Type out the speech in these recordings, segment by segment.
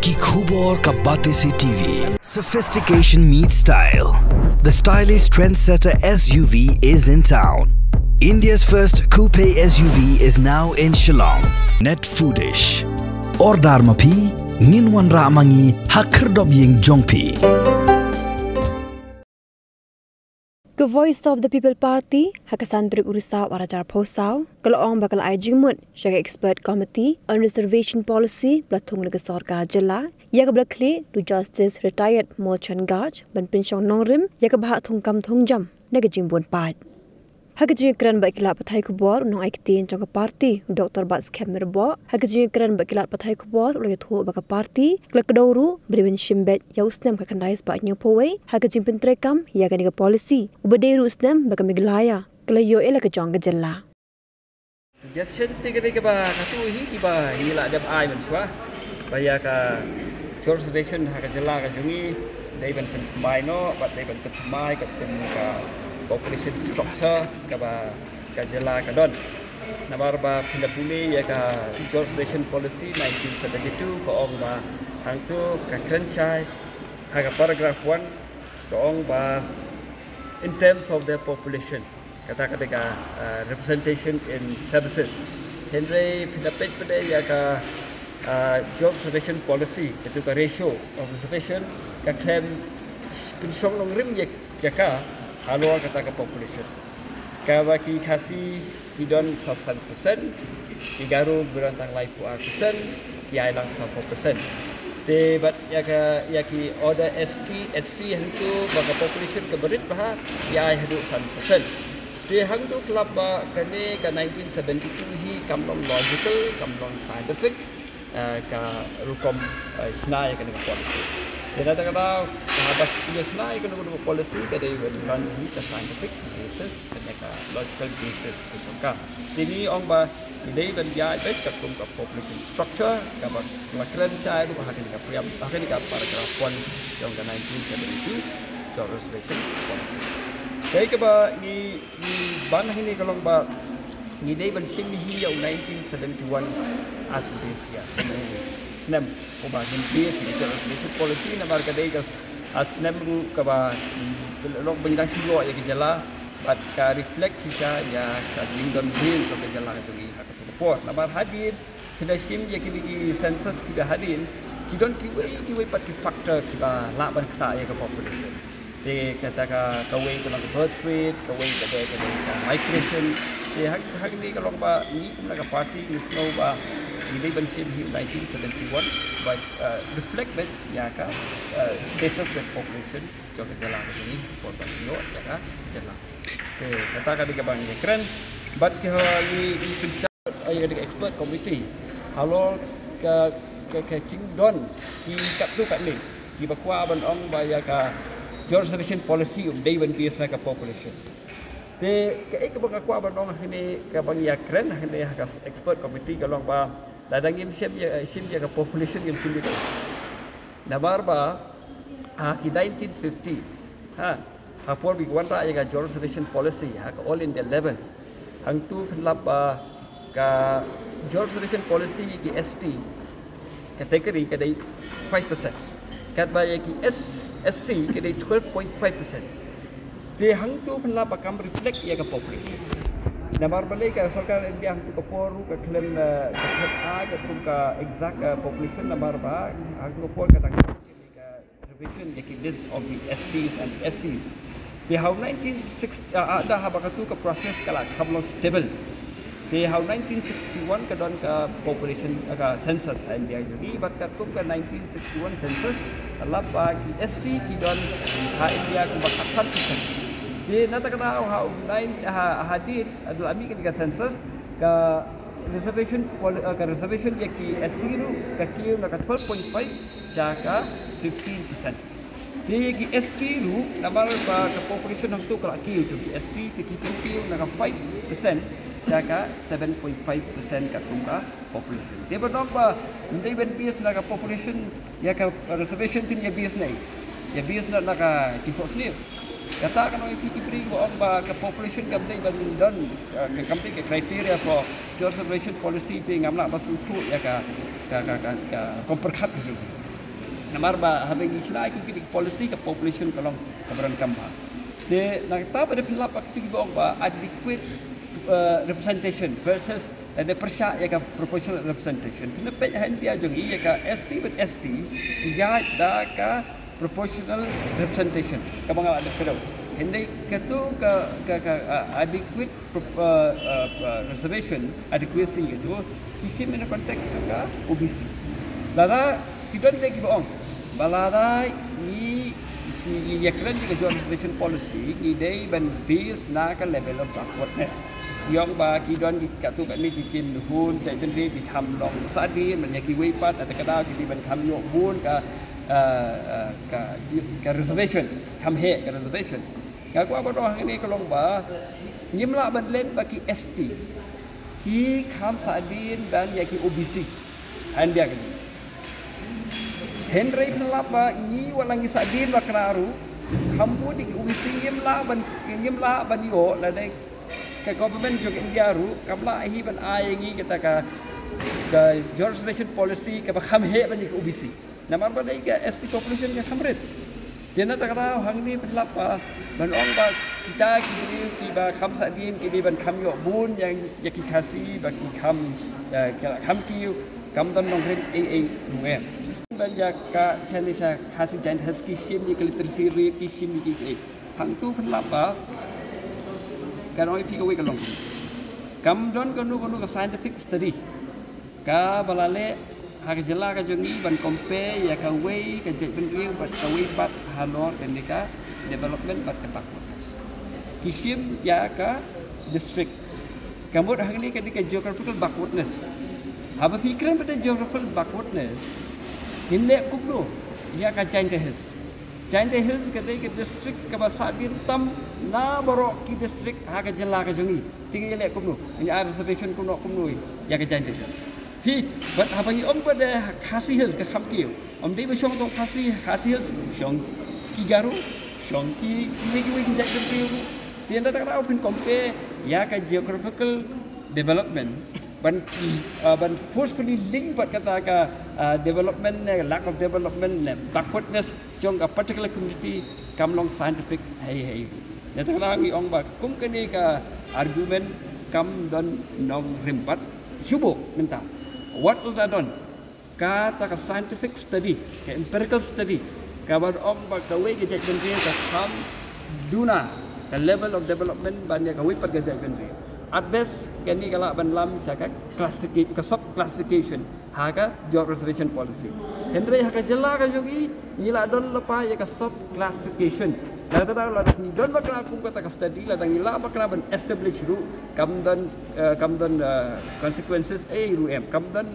Ki Khubor Ka Bate Se TV. Sophistication meets style. The stylish trendsetter SUV is in town. India's first coupe SUV is now in Shillong. Net Foodish. Ordar Mapi, Nginwan Ramangi, Hakerdob Ying Jongpi. The Voice of the People Party, Hakasandrik Urusa Warajar Posau, Kalaong Bakal Ajimut, Shaga Expert Committee on Reservation Policy, Blatung Nagasarkar Jilla, Yakabakli, to Justice Retired Molchan Gaj, Ban Pinchong Nongrim, Yakabahat Tongkam Tongjam, Nagajimbun Pad. Hakaji Kran Bakilat Patai Kubor, no Aikitin Changa Party, Dr. Bats Kemerbo, Hakaji Kran Bakilat Patai Kubor, Legato Baka Party, Klakadoru, Brivin Shimbet, Yausnam Kakandais Bat Nyopowe, Hakaji Pintrekam, Yaganiga Policy, Ubaderu Snem, Bakamiglaya, Klayo Elakajanga Jella. Suggestion tiga ba katu hi ba hila ada ai menswa baya ka reservation ha ka jela ka jungi dai ban pai no bat dai ban mai ka ka population structure ka ba ka jela ka don nabar ba pindapuli ya ka reservation policy 1972 ko ong ba hang tu ka krenchai ha ka paragraph 1 ko ong ba in terms of their population kata-kata representation in services. Henry pindapat pada ya ka job reservation policy itu ka ratio of reservation ka claim pinsong nongrim ya ka halo kata ka population. Ka baki kasi hidon sub 1%, igaru berantang lai %, kiai lang 10%. Te bat ya ki order ST SC hentu baka population ka berit bah kiai hadu 1%. Di hang tu kelab kene ka 1972 hi kamlong logical, kamlong scientific, ka rukom snai kene ka policy. Dia kata sahabat dia snai kene ka policy ka dei wan hi ka scientific basis kene ka logical basis tu ka. Ini ong ba dei ban ya bet ka kum ka population structure ka ba makran sai ru hakin ka priam hakin ka paragraph 1 yang ka 1972 job reservation policy. Kaya ka ba ni ban ini kalau ba ni day ban sim ni hiya 1971 as this ya snem ko ba ni base ni reservation policy na bar ka day ka as snem ru ka ba lok bindang silo ya gejala bat ka reflect sisa ya ka lingdon bill ka gejala ka ni ha ka report na bar hadir kena sim ya ki census ki hadir ki don ki we pat ki factor ki ba la ban kata ya ka population. They kata kawai kalau birth rate, kawai kata migration. They hak ni kalau ba ni kumla ka party ni snow ba ini bensin hi 1971 but reflect that ya ka status of population jog jalan ni korban yo ya ka jalan. Kata ka bang keren but ke ni ai ka expert committee halo ka ching don ki kat tu kat ni ki bakwa ban ong ba ya ka job reservation policy of day when biasa ka population. Te ke bang aku abang ini ka bang ya keren ini ka expert committee kalau ba dadang im sim ya ka population im sim ka. Nabar ba ki 1950s hapor bi wanda ya ka job reservation policy ka all in the level. Hang tu pelap ka job reservation policy ki ST category ka dai 5%. Kat bayar ki SC ke 12.5%. Dia hang tu pun lah pakam reflect ia ke population. Namar balik ke sarkar India hang tu ke poru ke claim A ke tu ke exact population namar ba hang tu por ke tang ke revision ke list of the STs and SCs. Dia how 1960 ada habakatu ke proses kala kablong stable. Dia how 1961 ke don ke population ke census India jadi bat kat tu ke 1961 census Allah bagi SC ki don ha India ku bakal 1%. Dia nata kata ha hadir adul ami ke census ke reservation ya ki SC ru ke ki na 12.5 jaka 15%. Dia ki ST ru namar ba ke population hang tu kala ki ST ki na 5% Saka 7.5% kat tungka population. Dia betul ba? Hindi ben bias na ka population ya ka reservation tin ya bias na. Ya bias na ka tipos ni. Kata kan oi piki bring ba ba ka population kam dai ban don ka kampi ka criteria for reservation policy ti ngamla basu ya ka komperkat gitu. Namar ba habegi sila ki policy ka population kalong kabaran kamba. De nakita pada pelap akti ba adequate representation versus the persya ya ka proportional representation. Pinapet han dia jongi ya ka SC with ST ya da ka proportional representation. Ka mga ada kado. Hindi katu ka adequate reservation adequacy itu kisi mena konteks ka OBC. Lada kita ni kibaong balada ni si yakran ni joint reservation policy ni day ban base na ka level of backwardness. Yang ba kidon ki katu ka ni kikin hun cai ben bi tham long sadin man yaki way pat at kada ki ban tham yo hun ka reservation tham he ka reservation. Aku apa doa ini kalau ba nyimla ban len bagi ST ki kham sadin dan yaki OBC anda kan Henry pelapa ni walangi sadin bakraru kampu di OBC nyimla ban yo la dai ka government jog India ru kabla hi ban ai ngi kita ka joint reservation policy ka kham he ban yaki OBC namar ba dai ka ST population ka khamret dia nak tahu hang ni pelapa banong ba kita kini kiba kham sadin kini ban kham yo bun yang yaki khasi baki kham kiu kam dan nong ren ruem banja ka chanisa khasi giant husky sim ni literacy rate ki sim ni ki hang tu pelapa kan oi pi ko we kalong kam don kanu ka scientific study ka balale Hak jela ka jongi ban compare ya ka way ka jet ben riu bat ka way bat halor dan deka development bat ka backwardness. Kisim ya ka district. Kamut hang ni ka geographical backwardness. Apa pikiran pada geographical backwardness? Hindi kublo ya ka Giant Hills. Giant Hills ka ka district ka basabin tam na borok ki district hak jela ka jongi. Tinggal le kublo. Ini reservation kublo ya ka Giant Hills. Hi, but habang iom pada Khasi Hills ke Khamkio. Di bersyong tong Khasi Hills, syong Kigaru, syong Ki Wiki Jack Khamkio. Dia tak tahu pun compare ya ka geographical development. Ban forcefully link buat kata ka development, lack of development, backwardness, jong a particular community kamlong scientific hey. Dia tak tahu iom ba kum kini ka argument kam don nong rimpat cubo minta. What was that done? Kata ka scientific study, ka empirical study, ka bad ba ka way ka jajan dia ka kam duna ka level of development banya ka way pat ka jajan dia. At best kani kala ban lam sa ka classification ka sub classification ha ka job reservation policy. Henry ha ka jela ka jogi nila don lepa ya ka sub classification. Lada la ni don ba kana kum kata ka study la dang ila ba kana ban establish ru kam don consequences ru em kam don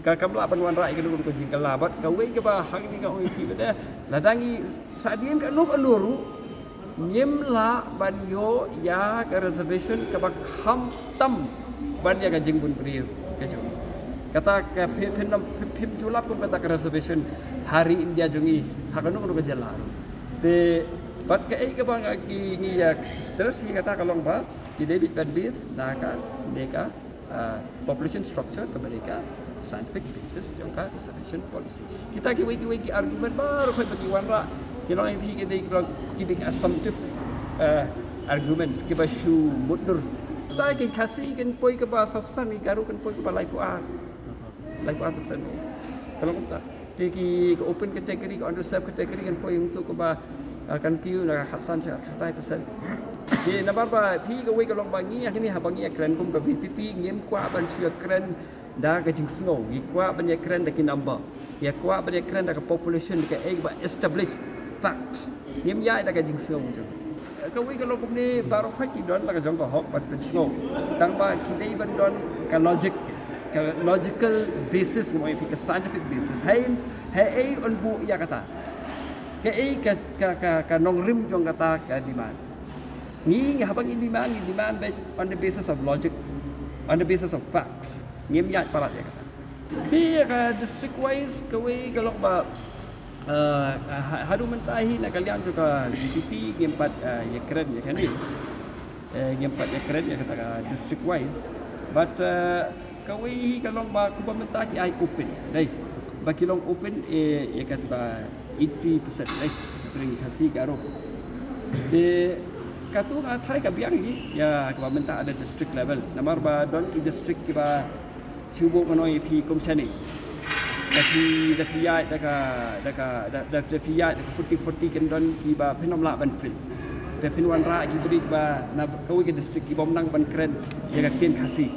ka kam la ban wan rai ka dun ko jing ka la bat ka we ka ba hang ni ka oi ki beda la dangi sadien ka nuk anuru nyem la ban yo ya ka reservation ka ba kham tam ban ya ka jing bun priu ka jo kata ka phim chulap kun kata ka reservation hari India jongi hakanu ko ka jala de Pat ka ay ka bang ni ya terus ni kata kalong ba di David Van Bees naka mereka population structure ke mereka scientific basis jangka reservation policy. Kita ki wiki argument baru koi bagi wanra kilo yang pi kita assumptive arguments kita shu mundur. Kita ki kasi kan poi ke bahasa Hafsan ni garu kan poi ke balai kuat pesan. Kalau kita ki open category ke underserved category kan poi untuk ke bah akan kiu nak Hasan saya kata pesan. Di nampak ba pi ke we ke long bangi akhirnya habangi keren kum ke PPP ngem kwa ban sia keren da ke jing snow gi kwa ban ya keren da ki number. Ya kwa ban ya keren da ke population ke ba establish facts. Ngem ya da ke jing snow je. Ke we ke long kum ni baru phai ki don la ke jong ko hok ban snow. Tang ba ki dei ban don ke logical basis ngoi ke scientific basis. Hai on bu ya kata. Ka nong rim jong kata ka demand. Ni habang demand on the basis of logic, on the basis of facts. Ngem ya parat ya kata. Pi ka district wise ka we kalau ba hadu mentahi nak kalian juga DPP ngem pat ya keren ya kan ni. Ngem pat ya keren ya kata district wise. But ka we kalau ba ku mentahi ai open. Dai. bagi long open ya kata ba 80% terima kasih garo de katu thai ka biang ni ya ka menta ada district level nomor ba don ki district ki ba subo kanoi pi komsani tapi da pia da pia 40 kan don ki ba penom la ban fil pe pinwan ra ki beri ba na kawi ke district ki bom nang ban kren ya ka ken kasih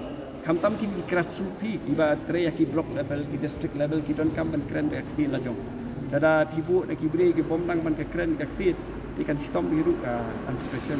kam tam ki kras rupi ki ba tre ki block level ki district level ki don kam ban kren ya ki la jong dada tibu da ki beri ki bom nang ban ka kren ka tit ikan sistem biru ka administration